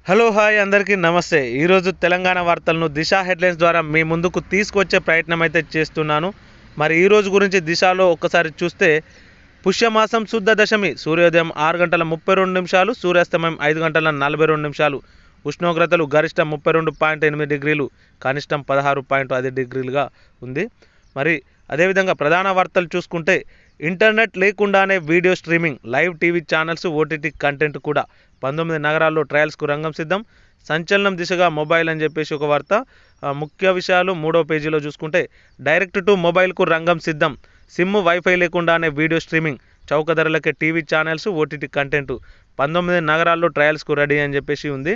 Hello hi అందరికీ నమస్తే. ఈరోజు తెలంగాణ వార్తలను దిశ హెడ్లైన్స్ ద్వారా మీ ముందుకు తీసుకొచ్చే ప్రయత్నం అయితే చేస్తున్నాను. మరి ఈరోజు గురించి దిశలో ఒక్కసారి చూస్తే పుష్యమాసం శుద్ధ దశమి, సూర్యోదయం 6 గంటల 32 నిమిషాలు, సూర్యాస్తమయం 5 గంటల 42 నిమిషాలు. ఉష్ణోగ్రతలు గరిష్టం 32.8 డిగ్రీలు, కనిష్టం 16.5 డిగ్రీలుగా ఉంది. మరి అదేవిధంగా ప్రధాన వార్తలు చూసుకుంటే ఇంటర్నెట్ లేకుండానే video streaming, live TV channels, OTT content కూడా 19 నగరాల్లో ట్రయల్స్కు రంగం సిద్ధం. సంచలనం దిశగా మొబైల్ అని చెప్పేసి ఒక వార్త. ముఖ్య విషయాలు 3వ పేజీలో చూసుకుంటే డైరెక్ట్ టు మొబైల్కు రంగం సిద్ధం, సిమ్ వైఫై లేకుండానే వీడియో స్ట్రీమింగ్, చౌక ధరలకే టీవీ ఛానల్స్, ఓటీటీ కంటెంట్ 19 నగరాల్లో ట్రయల్స్కు రెడీ అని చెప్పేసి ఉంది.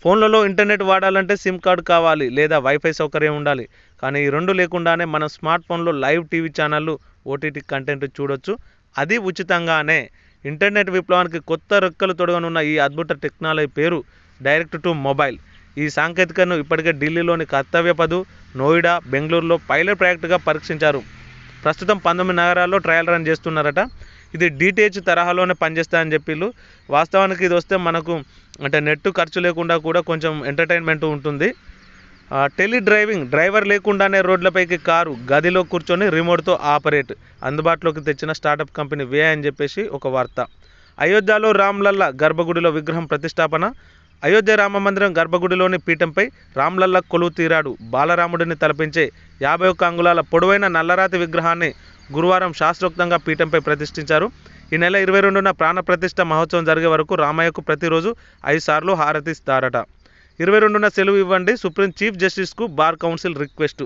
ఫోన్లలో ఇంటర్నెట్ వాడాలంటే సిమ్ కార్డు కావాలి లేదా వైఫై సౌకర్యం ఉండాలి. కానీ ఈ రెండు లేకుండానే మనం స్మార్ట్ ఫోన్లో లైవ్ టీవీ ఛానళ్ళు, ఓటీటీ కంటెంట్ చూడొచ్చు, అది ఉచితంగానే. ఇంటర్నెట్ విప్లవానికి కొత్త రెక్కలు తొడగనున్న ఈ అద్భుత టెక్నాలజీ పేరు డైరెక్ట్ టు మొబైల్. ఈ సాంకేతికతను ఇప్పటికే ఢిల్లీలోని కర్తవ్యపథు, నోయిడా, బెంగళూరులో పైలట్ ప్రాజెక్టుగా పరీక్షించారు. ప్రస్తుతం 19 నగరాల్లో ట్రయల్ రన్ చేస్తున్నారట. ఇది డిటిహెచ్ తరహాలోనే పనిచేస్తాయని చెప్పిళ్ళు. వాస్తవానికి ఇది వస్తే మనకు అంటే నెట్ ఖర్చు లేకుండా కూడా కొంచెం ఎంటర్టైన్మెంట్ ఉంటుంది. టెలి డ్రైవింగ్, డ్రైవర్ లేకుండానే రోడ్లపైకి కారు గదిలో కూర్చొని రిమోట్తో ఆపరేట్ అందుబాటులోకి తెచ్చిన స్టార్టప్ కంపెనీ వే అని చెప్పేసి ఒక వార్త. అయోధ్యలో రామ్లల్లా గర్భగుడిలో విగ్రహం ప్రతిష్టాపన. అయోధ్య రామ మందిరం గర్భగుడిలోని పీఠంపై రామ్లల్లా కొలువు తీరాడు. బాలరాముడిని తలపించే 51 అంగుళాల పొడవైన నల్లరాతి విగ్రహాన్ని గురువారం శాస్త్రోక్తంగా పీఠంపై ప్రతిష్ఠించారు. ఈ నెల 22న ప్రాణప్రతిష్ఠ మహోత్సవం జరిగే వరకు రామయ్యకు ప్రతిరోజు 5 సార్లు హారతిస్తారట. 22న సెలవు ఇవ్వండి, సుప్రీం చీఫ్ జస్టిస్కు బార్ కౌన్సిల్ రిక్వెస్ట్.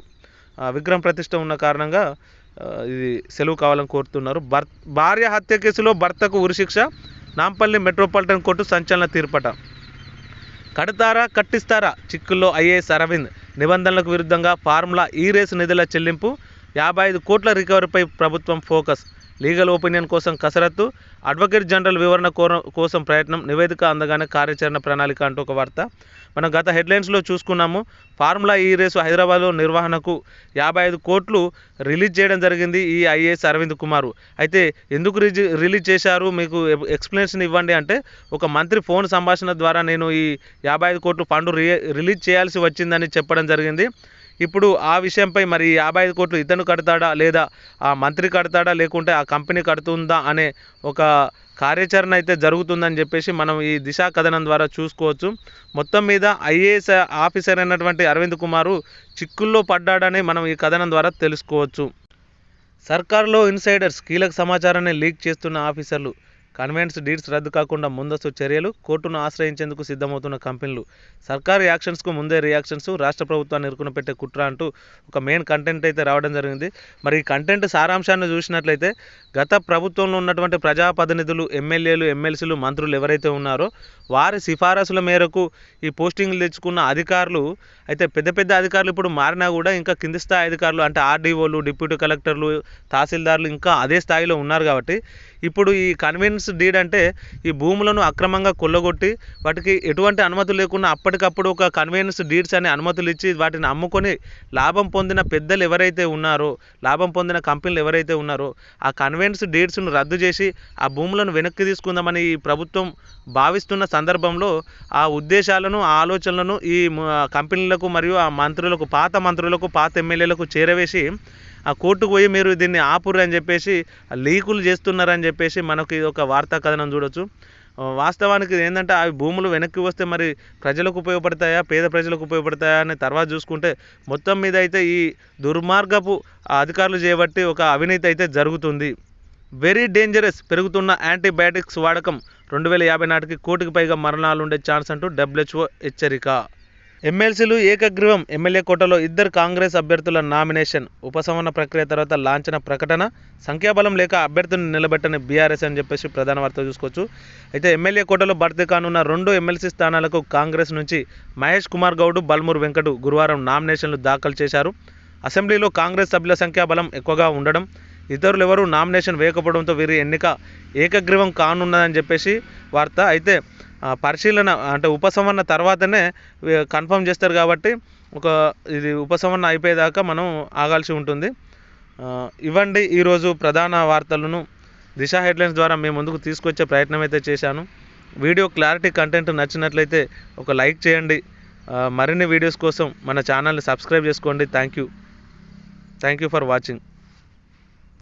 విగ్రహం ప్రతిష్ఠ ఉన్న కారణంగా ఇది సెలవు కావాలని కోరుతున్నారు. భార్య హత్య కేసులో భర్తకు ఉరిశిక్ష. నాంపల్లి మెట్రోపాలిటన్ కోర్టు సంచలన తీర్పట. కడతారా కట్టిస్తారా చిక్కుల్లో ఐఏఎస్ అరవింద్. నిబంధనలకు విరుద్ధంగా ఫార్ములా ఈ రేసు నిధుల చెల్లింపు, 55 కోట్ల రికవరీపై ప్రభుత్వం ఫోకస్. లీగల్ ఒపీనియన్ కోసం కసరత్తు, అడ్వకేట్ జనరల్ వివరణ కోసం ప్రయత్నం, నివేదిక అందగానే కార్యాచరణ ప్రణాళిక అంటూ ఒక వార్త. మనం గత హెడ్లైన్స్లో చూసుకున్నాము. ఫార్ములా ఈ రేసు హైదరాబాద్లో నిర్వహణకు 55 కోట్లు రిలీజ్ చేయడం జరిగింది ఈ ఐఏఎస్ అరవింద్ కుమార్. అయితే ఎందుకు రిలీజ్ చేశారు, మీకు ఎక్స్ప్లెనేషన్ ఇవ్వండి అంటే, ఒక మంత్రి ఫోన్ సంభాషణ ద్వారా నేను ఈ 55 కోట్లు ఫండ్ రిలీజ్ చేయాల్సి వచ్చిందని చెప్పడం జరిగింది. ఇప్పుడు ఆ విషయంపై మరి 55 కోట్లు ఇతను కడతాడా లేదా ఆ మంత్రి కడతాడా లేకుంటే ఆ కంపెనీ కడుతుందా అనే ఒక కార్యాచరణ అయితే జరుగుతుందని చెప్పేసి మనం ఈ దిశా కథనం ద్వారా చూసుకోవచ్చు. మొత్తం మీద ఐఏఎస్ ఆఫీసర్ అయినటువంటి అరవింద్ కుమార్ చిక్కుల్లో పడ్డాడని మనం ఈ కథనం ద్వారా తెలుసుకోవచ్చు. సర్కార్లో ఇన్సైడర్స్, కీలక సమాచారాన్ని లీక్ చేస్తున్న ఆఫీసర్లు, కన్వెన్స్ డీడ్స్ రద్దు కాకుండా ముందస్తు చర్యలు, కోర్టును ఆశ్రయించేందుకు సిద్ధమవుతున్న కంపెనీలు, సర్కారు యాక్షన్స్కు ముందే రియాక్షన్స్, రాష్ట్ర ప్రభుత్వాన్ని ఇరుకునపెట్టే కుట్ర అంటూ ఒక మెయిన్ కంటెంట్ అయితే రావడం జరిగింది. మరి ఈ కంటెంట్ సారాంశాన్ని చూసినట్లయితే గత ప్రభుత్వంలో ఉన్నటువంటి ప్రజాప్రతినిధులు, ఎమ్మెల్యేలు, ఎమ్మెల్సీలు, మంత్రులు ఎవరైతే ఉన్నారో వారి సిఫారసుల మేరకు ఈ పోస్టింగ్లు తెచ్చుకున్న అధికారులు అయితే పెద్ద పెద్ద అధికారులు ఇప్పుడు మారినా కూడా ఇంకా కింది స్థాయి అధికారులు అంటే ఆర్డీఓలు, డిప్యూటీ కలెక్టర్లు, తహసీల్దార్లు ఇంకా అదే స్థాయిలో ఉన్నారు. కాబట్టి ఇప్పుడు ఈ కన్వెన్స్ డీడ్ అంటే ఈ భూములను అక్రమంగా కొల్లగొట్టి వాటికి ఎటువంటి అనుమతులు లేకుండా అప్పటికప్పుడు ఒక కన్వెన్స్ డీడ్స్ అనే అనుమతులు ఇచ్చి వాటిని అమ్ముకొని లాభం పొందిన పెద్దలు ఎవరైతే ఉన్నారో, లాభం పొందిన కంపెనీలు ఎవరైతే ఉన్నారో ఆ కన్వెన్స్ డీడ్స్ను రద్దు చేసి ఆ భూములను వెనక్కి తీసుకుందామని ఈ ప్రభుత్వం భావిస్తున్న సందర్భంలో ఆ ఉద్దేశాలను, ఆ ఆలోచనలను ఈ కంపెనీలకు మరియు ఆ మంత్రులకు, పాత మంత్రులకు, పాత ఎమ్మెల్యేలకు చేరవేసి ఆ కోర్టుకు పోయి మీరు దీన్ని ఆపురు అని చెప్పేసి లీకులు చేస్తున్నారని చెప్పేసి మనకి ఒక వార్తా కథనం చూడొచ్చు. వాస్తవానికి ఏంటంటే ఆ భూములు వెనక్కి వస్తే మరి ప్రజలకు ఉపయోగపడతాయా, పేద ప్రజలకు ఉపయోగపడతాయా అని తర్వాత చూసుకుంటే మొత్తం మీద అయితే ఈ దుర్మార్గపు అధికారులు చేయబట్టి ఒక అవినీతి అయితే జరుగుతుంది. వెరీ డేంజరస్, పెరుగుతున్న యాంటీబయాటిక్స్ వాడకం, 2050 నాటికి కోటికి పైగా మరణాలు ఉండే ఛాన్స్ అంటూ WHO హెచ్చరిక. ఎమ్మెల్సీలు ఏకగ్రీవం, ఎమ్మెల్యే కోటలో 2 కాంగ్రెస్ అభ్యర్థుల నామినేషన్. ఉపసంహరణ ప్రక్రియ తర్వాత లాంఛన ప్రకటన, సంఖ్యాబలం లేక అభ్యర్థిని నిలబెట్టని బీఆర్ఎస్ అని చెప్పేసి ప్రధాన వార్త చూసుకోవచ్చు. అయితే ఎమ్మెల్యే కోటలో భర్తీ కానున్న 2 ఎమ్మెల్సీ స్థానాలకు కాంగ్రెస్ నుంచి మహేష్ కుమార్ గౌడ్, బల్మూరు వెంకట్ గురువారం నామినేషన్లు దాఖలు చేశారు. అసెంబ్లీలో కాంగ్రెస్ సభ్యుల సంఖ్యాబలం ఎక్కువగా ఉండడం, ఇతరులు ఎవరూ నామినేషన్ వేయకపోవడంతో వీరి ఎన్నిక ఏకగ్రీవం కానున్నదని చెప్పేసి వార్త. అయితే పరిశీలన అంటే ఉపసంహరణ తర్వాతనే కన్ఫర్మ్ చేస్తారు కాబట్టి ఇది ఉపసంహరణ అయిపోయేదాకా మనం ఆగాల్సి ఉంటుంది. ఇవ్వండి ఈరోజు ప్రధాన వార్తలను దిశ హెడ్లైన్స్ ద్వారా మేము ముందుకు తీసుకొచ్చే ప్రయత్నం అయితే చేశాను. వీడియో క్లారిటీ కంటెంట్ నచ్చినట్లయితే ఒక లైక్ చేయండి. మరిన్ని వీడియోస్ కోసం మన ఛానల్ని సబ్స్క్రైబ్ చేసుకోండి. Thank you for watching.